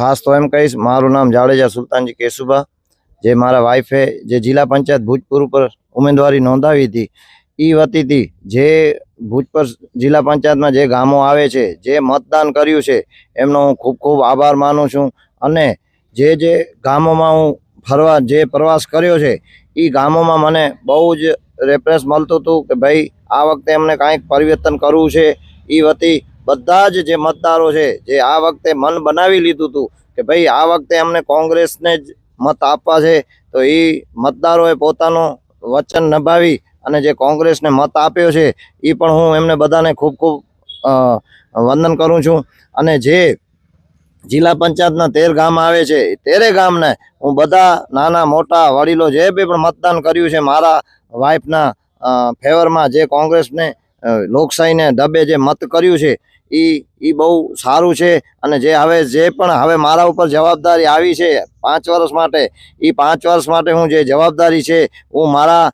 ખાસ તો એમ કહીશ, મારું નામ જાડેજા સુલતાનજી કેશુભા, જે મારા વાઈફે જે જિલ્લા પંચાયત ભૂજપુર ઉપર ઉમેદવારી નોંધાવી હતી એ વતીથી જે ભૂજપુર જિલ્લા પંચાયતમાં જે ગામો આવે છે, જે મતદાન કર્યું છે, એમનો હું ખૂબ ખૂબ આભાર માનું છું. અને જે ગામોમાં હું જે પ્રવાસ કર્યો છે એ ગામોમાં મને બહુ જ રેફરન્સ મળતું હતું કે ભાઈ આ વખતે એમને કાંઈક પરિવર્તન કરવું છે. એ વતી બધા જ જે મતદારો છે જે આ વખતે મન બનાવી લીધું હતું કે ભાઈ આ વખતે અમને કોંગ્રેસને જ મત આપવા છે, તો એ મતદારોએ પોતાનું વચન નિભાવી અને જે કોંગ્રેસને મત આપ્યો છે એ પણ હું એમને બધાને ખૂબ ખૂબ વંદન કરું છું. અને જે જિલ્લા પંચાયતના 13 ગામ આવે છે, 13 ગામને હું બધા નાના મોટા વડીલો જે બી પણ મતદાન કર્યું છે મારા વાઇફના ફેવરમાં, જે કોંગ્રેસને લોકશાહીને ઢબે જે મત કર્યું છે એ બહુ સારું છે. અને જે પણ હવે મારા ઉપર જવાબદારી આવી છે 5 વર્ષ માટે, એ 5 વર્ષ માટે હું જે જવાબદારી છે હું મારા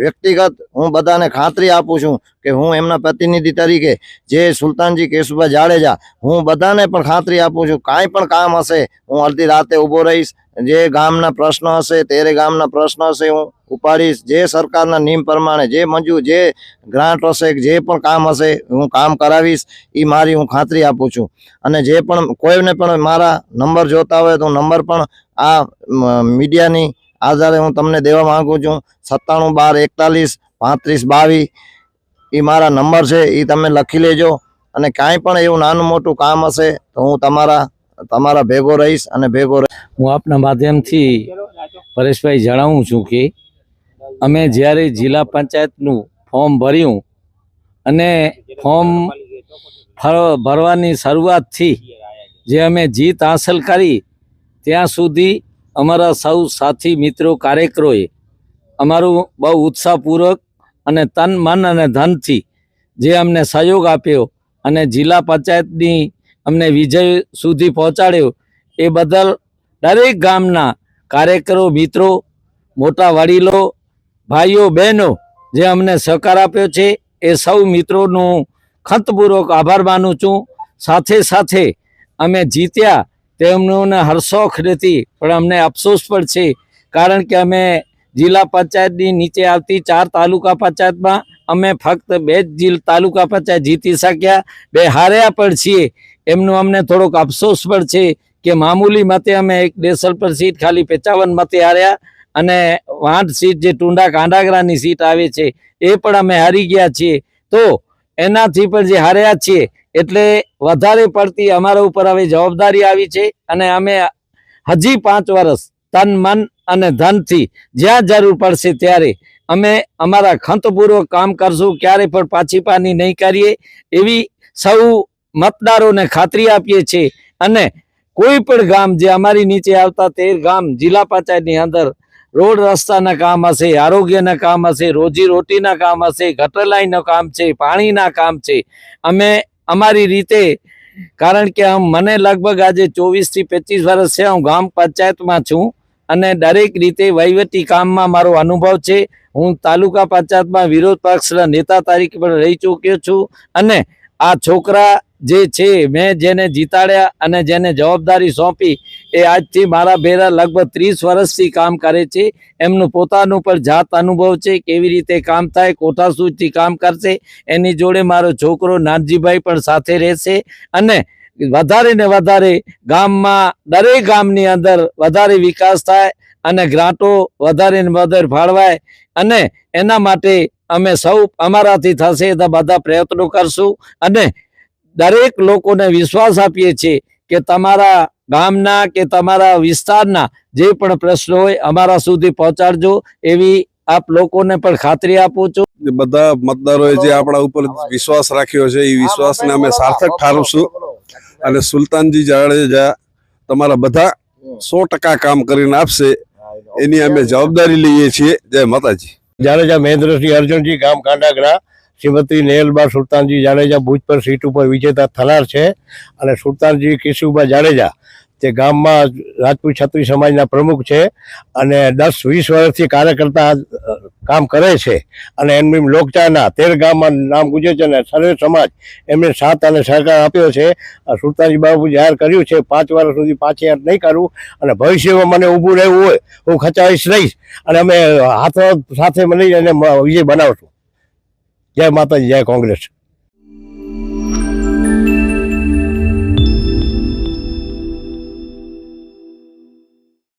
વ્યક્તિગત હું બધાને ખાતરી આપું છું કે હું એમના પ્રતિનિધિ તરીકે જે સુલતાનજી કેશુભા જાડેજા, હું બધાને પણ ખાતરી આપું છું કાંઈ પણ કામ હશે હું અડધી રાતે ઊભો રહીશ. જે ગામના પ્રશ્ન હશે, 13 ગામના પ્રશ્ન હશે હું ઉપાડીશ. જે સરકારના નિયમ પ્રમાણે જે ગ્રાન્ટ હશે, જે પણ કામ હશે હું કામ કરાવીશ, એ મારી હું ખાતરી આપું છું. અને જે પણ કોઈને પણ મારા નંબર જોતા હોય તો નંબર પણ આ મીડિયાની આધારે હું તમને દેવા માંગુ છું. 9712413522 એ મારા નંબર છે, એ તમે લખી લેજો. અને કાંઈ પણ એવું નાનું મોટું કામ હશે તો હું તમારા ભેગો રહીશ અને હું આપના માધ્યમથી પરેશભાઈ જણાવું છું કે અમે જ્યારે જિલ્લા પંચાયતનું ફોર્મ ભર્યું અને ફોર્મ ભરવાની શરૂઆતથી જે અમે જીત હાંસલ કરી ત્યાં સુધી અમારા સૌ સાથી મિત્રો કાર્યકરોએ અમારું બહુ ઉત્સાહપૂર્વક અને તન મન અને ધનથી જે અમને સહયોગ આપ્યો અને જિલ્લા પંચાયતની અમને વિજય સુધી પહોંચાડ્યો, એ બદલ દરેક ગામના કાર્યકરો, મિત્રો, મોટા વડીલો, ભાઈઓ, બહેનો જે અમને સહકાર આપ્યો છે એ સૌ મિત્રોનું ખંતપૂર્વક આભાર માનું છું. સાથે સાથે અમે જીત્યા તેમનો હરશોખ નથી, પણ અમને અફસોસ પણ છે, કારણ કે અમે જિલ્લા પંચાયતની નીચે આવતી 4 તાલુકા પંચાયતમાં અમે ફક્ત 2 જ તાલુકા પંચાયત જીતી શક્યા, 2 હાર્યા પણ છીએ. એમનો અમને થોડોક અફસોસ પણ છે કે મામૂલી મતે અમે એક દેસલપર સીટ ખાલી 55 મતે હાર્યા અને વાંઢ સીટ જે ટુંડા કાંડાગરાની સીટ આવે છે એ પણ અમે હારી ગયા છીએ. તો એનાથી પણ જે હાર્યા છીએ એટલે વધારે પડતી અમારા ઉપર હવે જવાબદારી આવી છે અને અમે હજી 5 વર્ષ તન મન અને ધનથી જ્યાં જરૂર પડશે ત્યારે અમે અમારા ખંતપૂર્વક કામ કરશું, ક્યારે પણ પાછી પાની નહીં કરીએ એવી સૌ મતદારોને ખાતરી આપીએ છીએ. અને કોઈ પણ ગામ જે અમારી નીચે આવતા 13 ગામ જિલ્લા પંચાયતની અંદર રોડ રસ્તાના કામ હશે, આરોગ્યના કામ હશે, રોજીરોટીના કામ હશે, ગટર લાઈનનું કામ છે, પાણીના કામ છે, અમે અમારી રીતે, કારણ કે મને લગભગ આજે 24 થી 25 વર્ષ છે હું ગામ પંચાયતમાં છું અને દરેક રીતે વહીવટી કામમાં મારો અનુભવ છે. હું તાલુકા પંચાયતમાં વિરોધ પક્ષના નેતા તરીકે પણ રહી ચૂક્યો છું અને આ છોકરા જે છે મેં જેને જીતાડ્યા અને જેને જવાબદારી સોંપી એ આજથી મારા ભેરા લગભગ 30 વર્ષથી કામ કરે છે. એમનું પોતાનું પણ જાત અનુભવ છે, કેવી રીતે કામ થાય, કોઠાસૂઝથી કામ કરશે. એની જોડે મારો છોકરો નાનજીભાઈ પણ સાથે રહેશે અને વધારે ને વધારે ગામમાં દરેક ગામની અંદર વધારે વિકાસ થાય અને ગ્રાન્ટો વધારે ને વધારે ફાળવાય અને એના માટે અમે સૌ અમારાથી થશે તો બધા પ્રયત્નો કરશું અને દરેક લોકોને વિશ્વાસ આપીએ છીએ કે તમારા ગામના કે તમારા વિસ્તારના જે પણ પ્રશ્નો હોય અમારા સુધી પહોંચાડજો એવી આપ લોકોને પણ ખાતરી આપું છું. બધા મતદારોએ જે આપણા ઉપર વિશ્વાસ રાખ્યો છે એ વિશ્વાસને અમે સાર્થક ઠારવશું અને સુલતાનજી જાડેજા તમારા બધા 100% કામ કરીને આપશે એની અમે જવાબદારી લઈએ છીએ. જય માતાજી. જાડેજા મહેન્દ્રસિંહ અર્જુનજી, ગામ કાંડાગરા, શ્રીમતી નેહલબા સુલતાનજી જાડેજા ભુજપુર સીટ ઉપર વિજેતા થનાર છે અને સુલતાનજી કેશુભા જાડેજા તે ગામમાં રાજપૂત ક્ષત્રિય સમાજના પ્રમુખ છે અને 10-20 વર્ષથી કાર્યકર્તા કામ કરે છે અને એમની લોકચાના 13 ગામમાં નામ ગુજે છે અને સર્વે સમાજ એમને સાથ અને સહકાર આપ્યો છે. સુલતાનજી બાબુ જાહેર કર્યું છે 5 વર્ષ સુધી પાછી હાથ નહીં કરવું અને ભવિષ્યમાં મને ઊભું રહેવું હોય હું ખચાવીશ રહીશ અને અમે હાથ સાથે મળી અને વિજય બનાવશું. જય માતાજી, જય કોંગ્રેસ.